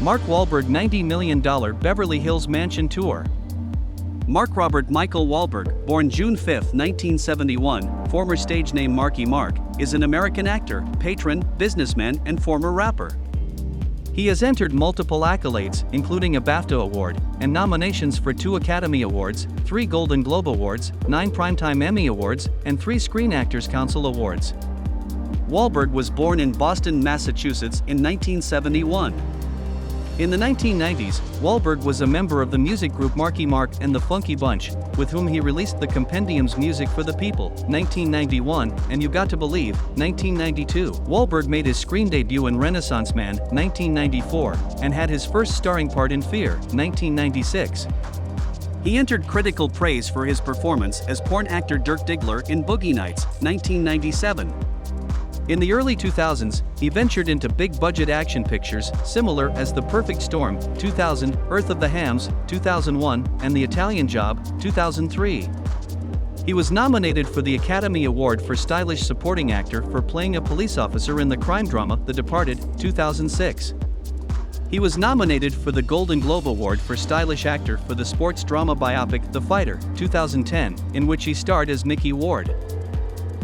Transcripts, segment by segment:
Mark Wahlberg $90 million Beverly Hills Mansion Tour. Mark Robert Michael Wahlberg, born June 5, 1971, former stage name Marky Mark, is an American actor, patron, businessman, and former rapper. He has entered multiple accolades, including a BAFTA Award, and nominations for 2 Academy Awards, 3 Golden Globe Awards, 9 Primetime Emmy Awards, and 3 Screen Actors Council Awards. Wahlberg was born in Boston, Massachusetts in 1971. In the 1990s, Wahlberg was a member of the music group Marky Mark and the Funky Bunch, with whom he released the compendiums Music for the People, 1991, and You Got to Believe, 1992. Wahlberg made his screen debut in Renaissance Man, 1994, and had his first starring part in Fear, 1996. He entered critical praise for his performance as porn actor Dirk Diggler in Boogie Nights, 1997. In the early 2000s, he ventured into big-budget action pictures, similar as The Perfect Storm, 2000, Earth of the Hams, 2001, and The Italian Job, 2003. He was nominated for the Academy Award for Stylish Supporting Actor for playing a police officer in the crime drama The Departed, 2006. He was nominated for the Golden Globe Award for Stylish Actor for the sports drama biopic The Fighter, 2010, in which he starred as Mickey Ward.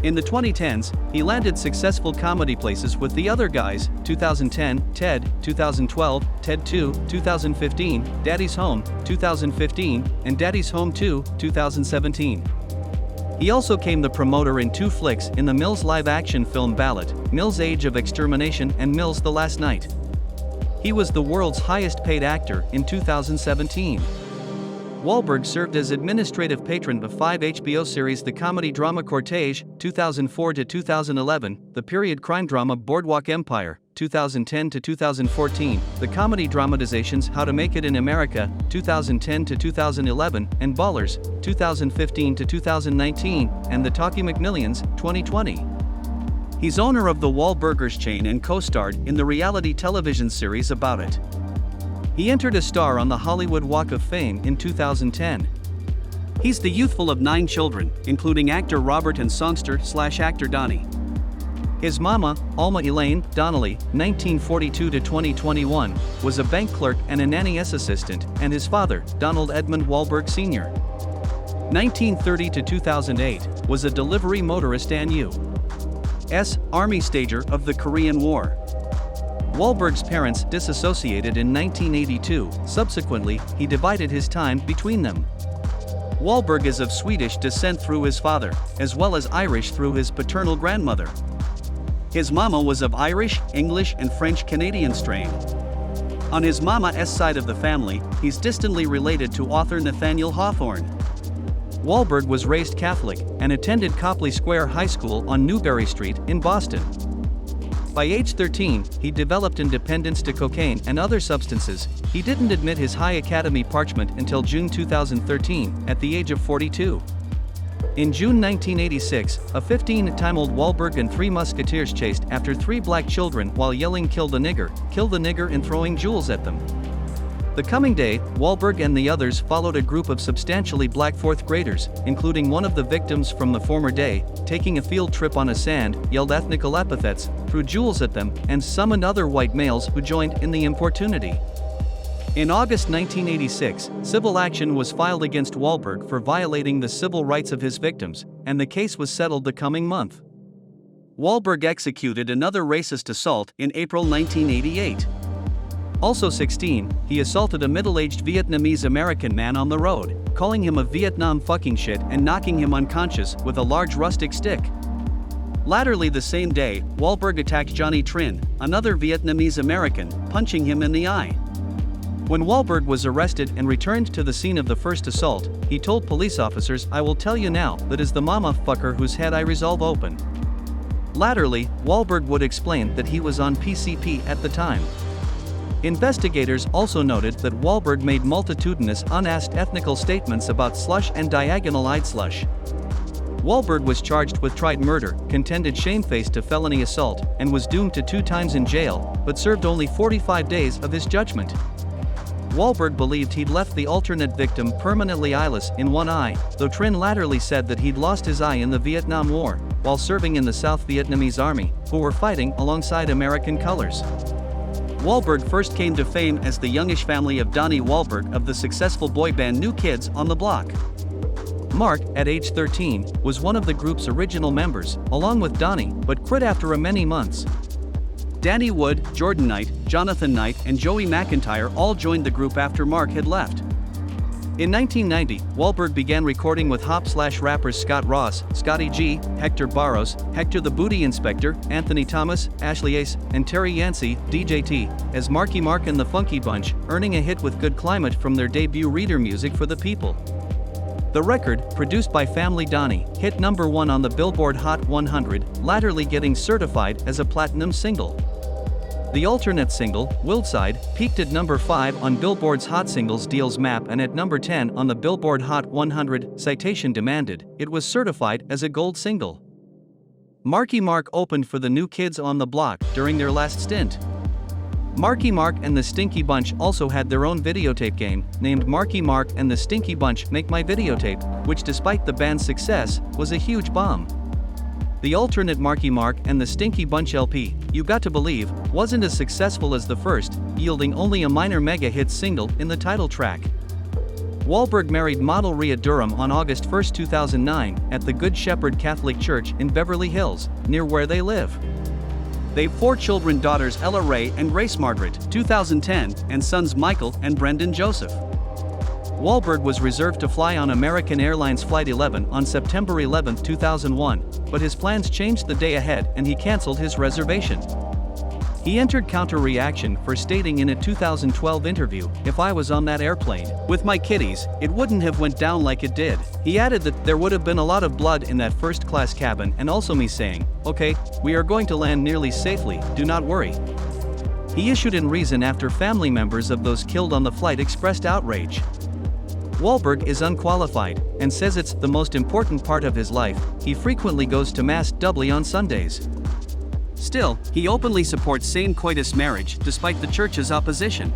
In the 2010s, he landed successful comedy places with The Other Guys, 2010, Ted, 2012, Ted 2, 2015, Daddy's Home, 2015, and Daddy's Home 2, 2017. He also came the promoter in 2 flicks in the Mills live-action film Ballot, Mills' Age of Extermination and Mills' The Last Night. He was the world's highest-paid actor in 2017. Wahlberg served as administrative patron of 5 HBO series: the comedy drama Cortege, 2004 to 2011, the period crime drama Boardwalk Empire, 2010 to 2014, the comedy dramatizations How to Make It in America, 2010 to 2011, and Ballers, 2015 to 2019, and The Talkie McMillions, 2020. He's owner of the Wahlburgers chain and co-starred in the reality television series About It. He entered a star on the Hollywood Walk of Fame in 2010. He's the youthful of 9 children, including actor Robert and songster/actor Donnie. His mama, Alma Elaine Donnelly, 1942 to 2021, was a bank clerk and a nanny-s assistant, and his father, Donald Edmund Wahlberg Sr., 1930 to 2008, was a delivery motorist and U.S. Army stager of the Korean War. Wahlberg's parents disassociated in 1982, subsequently, he divided his time between them. Wahlberg is of Swedish descent through his father, as well as Irish through his paternal grandmother. His mama was of Irish, English, and French-Canadian strain. On his mama's side of the family, he's distantly related to author Nathaniel Hawthorne. Wahlberg was raised Catholic and attended Copley Square High School on Newbury Street in Boston. By age 13, he developed independence to cocaine and other substances. He didn't admit his high academy parchment until June 2013, at the age of 42. In June 1986, a 15-time-old Wahlberg and 3 musketeers chased after 3 black children while yelling kill the nigger, and throwing jewels at them. The coming day, Wahlberg and the others followed a group of substantially black 4th graders, including one of the victims from the former day, taking a field trip on a sand, yelled ethnical epithets, threw jewels at them, and summoned other white males who joined in the importunity. In August 1986, civil action was filed against Wahlberg for violating the civil rights of his victims, and the case was settled the coming month. Wahlberg executed another racist assault in April 1988. Also 16, he assaulted a middle-aged Vietnamese American man on the road, calling him a Vietnam fucking shit and knocking him unconscious with a large rustic stick. Latterly the same day, Wahlberg attacked Johnny Trin, another Vietnamese American, punching him in the eye. When Wahlberg was arrested and returned to the scene of the first assault, he told police officers, "I will tell you now, that is the mama fucker whose head I resolve open." Latterly, Wahlberg would explain that he was on PCP at the time. Investigators also noted that Wahlberg made multitudinous unasked ethnical statements about slush and diagonal-eyed slush. Wahlberg was charged with tried murder, contended shamefaced to felony assault, and was doomed to 2 times in jail, but served only 45 days of his judgment. Wahlberg believed he'd left the alternate victim permanently eyeless in one eye, though Trin latterly said that he'd lost his eye in the Vietnam War, while serving in the South Vietnamese Army, who were fighting alongside American colors. Wahlberg first came to fame as the youngish family of Donnie Wahlberg of the successful boy band New Kids on the Block. Mark, at age 13, was one of the group's original members, along with Donnie, but quit after many months. Danny Wood, Jordan Knight, Jonathan Knight, and Joey McIntyre all joined the group after Mark had left. In 1990, Wahlberg began recording with hop/rappers Scott Ross, Scotty G, Hector Barros, Hector the Booty Inspector, Anthony Thomas, Ashley Ace, and Terry Yancey, DJ T, as Marky Mark and the Funky Bunch, earning a hit with Good Climate from their debut Reader Music for the People. The record, produced by Family Donnie, hit #1 on the Billboard Hot 100, latterly getting certified as a platinum single. The alternate single, Wildside, peaked at #5 on Billboard's Hot Singles Deals map and at #10 on the Billboard Hot 100, citation demanded. It was certified as a gold single. Marky Mark opened for the New Kids on the Block during their last stint. Marky Mark and the Stinky Bunch also had their own videotape game, named Marky Mark and the Stinky Bunch Make My Videotape, which despite the band's success, was a huge bomb. The alternate Marky Mark and the Stinky Bunch LP, You Got to Believe, wasn't as successful as the first, yielding only a minor mega-hit single in the title track. Wahlberg married model Rhea Durham on August 1, 2009, at the Good Shepherd Catholic Church in Beverly Hills, near where they live. They have 4 children: daughters Ella Ray and Grace Margaret, 2010, and sons Michael and Brendan Joseph. Wahlberg was reserved to fly on American Airlines Flight 11 on September 11, 2001, but his plans changed the day ahead and he canceled his reservation. He entered counter-reaction for stating in a 2012 interview, "If I was on that airplane with my kiddies, it wouldn't have went down like it did." He added that there would have been a lot of blood in that first-class cabin, and also me saying, "Okay, we are going to land nearly safely, do not worry." He issued in reason after family members of those killed on the flight expressed outrage. Wahlberg is unqualified, and says it's the most important part of his life. He frequently goes to Mass doubly on Sundays. Still, he openly supports same-coitus marriage despite the church's opposition.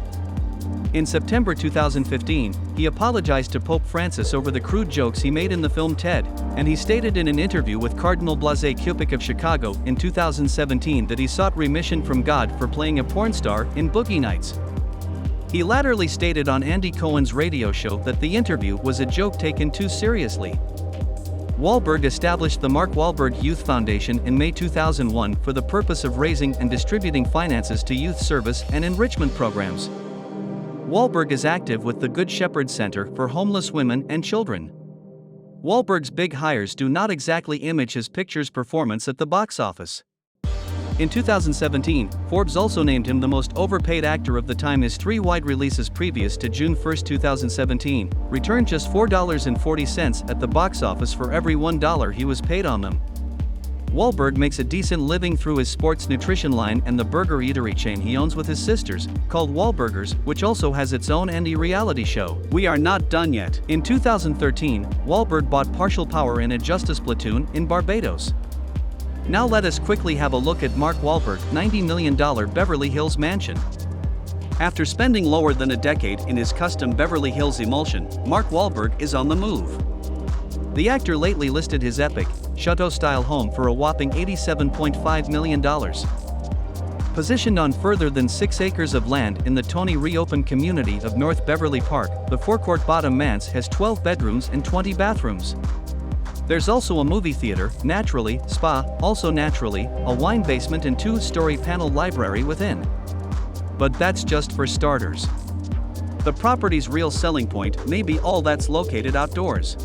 In September 2015, he apologized to Pope Francis over the crude jokes he made in the film Ted, and he stated in an interview with Cardinal Blase Cupich of Chicago in 2017 that he sought remission from God for playing a porn star in Boogie Nights. He latterly stated on Andy Cohen's radio show that the interview was a joke taken too seriously. Wahlberg established the Mark Wahlberg Youth Foundation in May 2001 for the purpose of raising and distributing finances to youth service and enrichment programs. Wahlberg is active with the Good Shepherd Center for homeless women and children. Wahlberg's big hires do not exactly image his picture's performance at the box office. In 2017, Forbes also named him the most overpaid actor of the time. His 3 wide releases previous to June 1, 2017, returned just $4.40 at the box office for every $1 he was paid on them. Wahlberg makes a decent living through his sports nutrition line and the burger eatery chain he owns with his sisters, called Wahlburgers, which also has its own indie reality show. We Are Not Done Yet. In 2013, Wahlberg bought partial power in a justice platoon in Barbados. Now let us quickly have a look at Mark Wahlberg's $90 million Beverly Hills mansion. After spending lower than a decade in his custom Beverly Hills emulsion, Mark Wahlberg is on the move. The actor lately listed his epic, chateau-style home for a whopping $87.5 million. Positioned on further than 6 acres of land in the Tony-reopened community of North Beverly Park, the forecourt bottom manse has 12 bedrooms and 20 bathrooms. There's also a movie theater, naturally, spa, also naturally, a wine basement and 2-story paneled library within. But that's just for starters. The property's real selling point may be all that's located outdoors.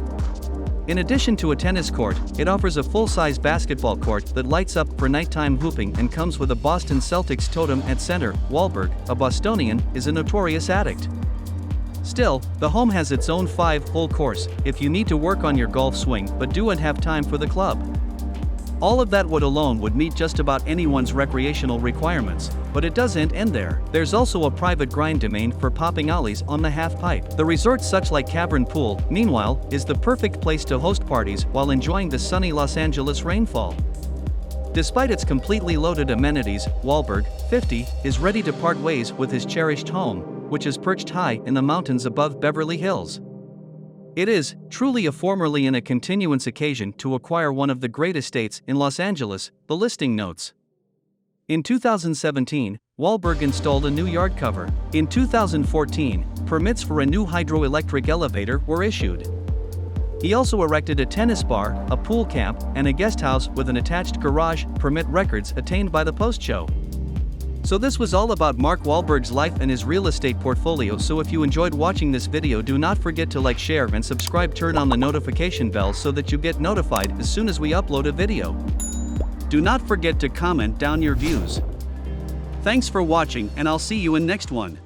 In addition to a tennis court, it offers a full-size basketball court that lights up for nighttime hooping and comes with a Boston Celtics totem at center. Wahlberg, a Bostonian, is a notorious addict. Still, the home has its own 5-hole course if you need to work on your golf swing but don't have time for the club. All of that alone would meet just about anyone's recreational requirements, but it doesn't end there. There's also a private grind domain for popping ollies on the half-pipe. The resort, such like Cavern Pool, meanwhile, is the perfect place to host parties while enjoying the sunny Los Angeles rainfall. Despite its completely loaded amenities, Wahlberg, 50, is ready to part ways with his cherished home, which is perched high in the mountains above Beverly Hills. It is, truly a formerly and a continuance occasion to acquire one of the great estates in Los Angeles, the listing notes. In 2017, Wahlberg installed a new yard cover. In 2014, permits for a new hydroelectric elevator were issued. He also erected a tennis bar, a pool camp, and a guest house with an attached garage, permit records attained by the post-show. So this was all about Mark Wahlberg's life and his real estate portfolio. So if you enjoyed watching this video, do not forget to like, share and subscribe. Turn on the notification bell so that you get notified as soon as we upload a video. Do not forget to comment down your views. Thanks for watching, and I'll see you in next one.